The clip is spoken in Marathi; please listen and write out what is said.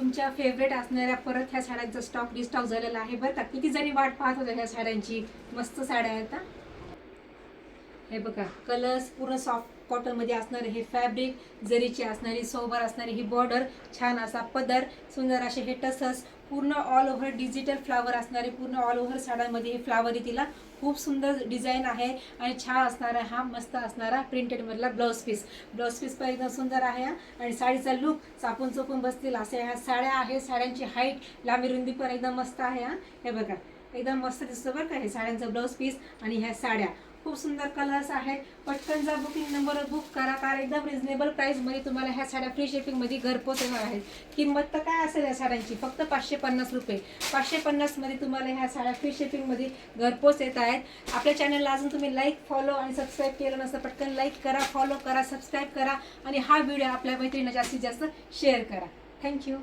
तुमच्या फेवरेट असणाऱ्या परत ह्या साड्यांचा स्टॉक डिस्टॉक झालेला आहे बरं का. किती जणी वाट पाहत होत्या ह्या साड्यांची. मस्त साड्या आहेत. हे बघा, कलर्स पूर्ण सॉफ्ट कॉटन मध्ये असणारे हे फॅब्रिक, जरीची असणारी सोबर असणारी ही बॉर्डर, छान असा पदर, सुंदर असे हे टसस, पूर्ण ऑल ओव्हर डिजिटल फ्लावर असणारे, पूर्ण ऑल ओव्हर साड्यांमध्ये हे फ्लावर येतील. खूप सुंदर डिझाईन आहे आणि छान असणारा हा मस्त असणारा प्रिंटेड मधला ब्लाउज पीस पण एकदम सुंदर आहे. आणि साडीचा लुक चापून चोपून बसतील असे ह्या साड्या आहे. साड्यांची हाईट लांबी रुंदी पण एकदम मस्त आहे. हे बघा, एकदम मस्त दिसतं बरं का हे साड्यांचं ब्लाउज पीस. आणि ह्या साड्या खूप सुंदर कलर्स आहेत. पटकन जा, बुकिंग नंबरवर बुक करा, कारण एकदम रिजनेबल प्राईसमध्ये तुम्हाला ह्या साड्या फ्री शिपिंगमध्ये घरपोच येणार आहेत. किंमत तर काय असेल या साड्यांची, फक्त 550 रुपये. 550मध्ये तुम्हाला ह्या साड्या फ्री शिपिंगमध्ये घरपोच येत आहेत. आपल्या चॅनलला अजून तुम्ही लाईक, फॉलो आणि सबस्क्राईब केलं नसतं, पटकन लाईक करा, फॉलो करा, सबस्क्राईब करा आणि हा व्हिडिओ आपल्या मैत्रिणींना जास्तीत जास्त शेअर करा. थँक्यू.